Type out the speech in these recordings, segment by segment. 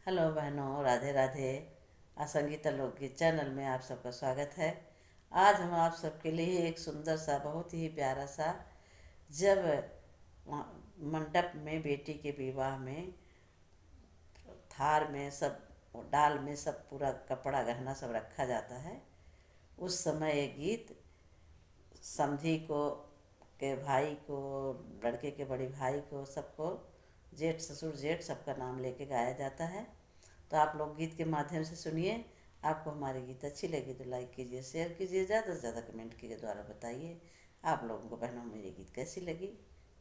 Hello बहनों, राधे राधे। संगीता लोकगीत channel में आप सबका स्वागत है। आज हम आप सबके लिए एक सुंदर सा, बहुत ही प्यारा सा, जब मंडप में बेटी के विवाह में थार में सब, डाल में सब पूरा कपड़ा गहना सब रखा जाता है, उस समय ये गीत समधी को, के भाई को, लड़के के बड़े भाई को, सबको, जेठ ससुर जेठ सबका नाम लेके गाया जाता है। तो आप लोग गीत के माध्यम से सुनिए। आपको हमारी गीत अच्छी लगी तो लाइक कीजिए, शेयर कीजिए, ज़्यादा से ज़्यादा कमेंट के द्वारा बताइए आप लोगों को बहनों मेरी गीत कैसी लगी।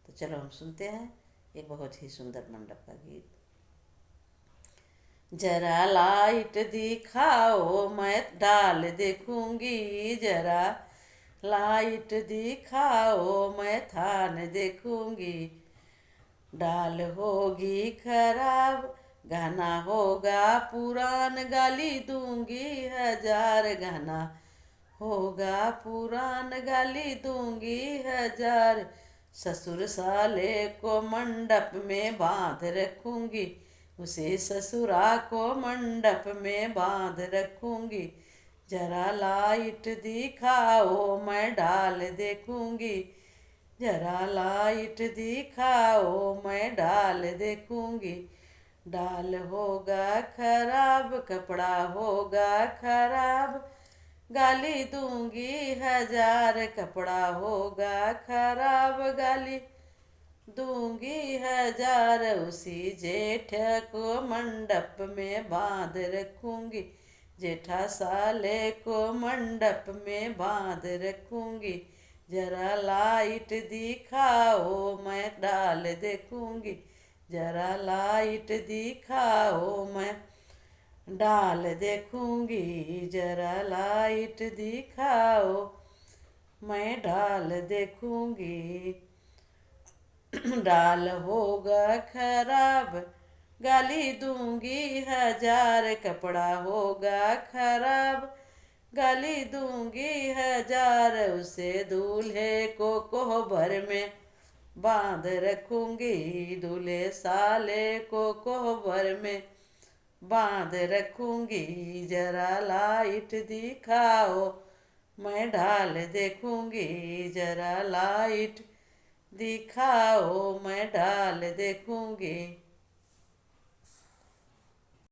तो चलो हम सुनते हैं एक बहुत ही सुंदर मंडप का गीत। जरा लाइट दिखाओ मैं डाल देखूंगी, जरा लाइट दिखाओ मैं थान देखूंगी। डाल होगी खराब, गहना होगा पुरान, गाली दूंगी हजार। गहना होगा पुरान, गाली दूंगी हजार। ससुर साले को मंडप में बांध रखूंगी, उसे ससुरा को मंडप में बांध रखूंगी। जरा लाइट दिखाओ मैं डाल देखूंगी, जरा लाइट दिखाओ मैं डाल देखूंगी। डाल होगा खराब, कपड़ा होगा खराब, गाली दूंगी हजार। कपड़ा होगा खराब, गाली दूंगी हजार। उसी जेठ को मंडप में बांध रखूंगी, जेठा साले को मंडप में बांध रखूंगी। जरा लाइट दिखाओ मैं डाल देखूंगी, जरा लाइट दिखाओ मैं डाल देखूंगी। जरा लाइट दिखाओ मैं डाल देखूंगी। डाल होगा खराब, गाली दूंगी हजार। कपड़ा होगा खराब, गाली दूंगी हजार। उसे दूल्हे को कोहबर में बांध रखूंगी, दूल्हे साले को कोहबर में बांध रखूंगी। जरा लाइट दिखाओ मैं डाल देखूंगी, जरा लाइट दिखाओ मैं डाल देखूंगी।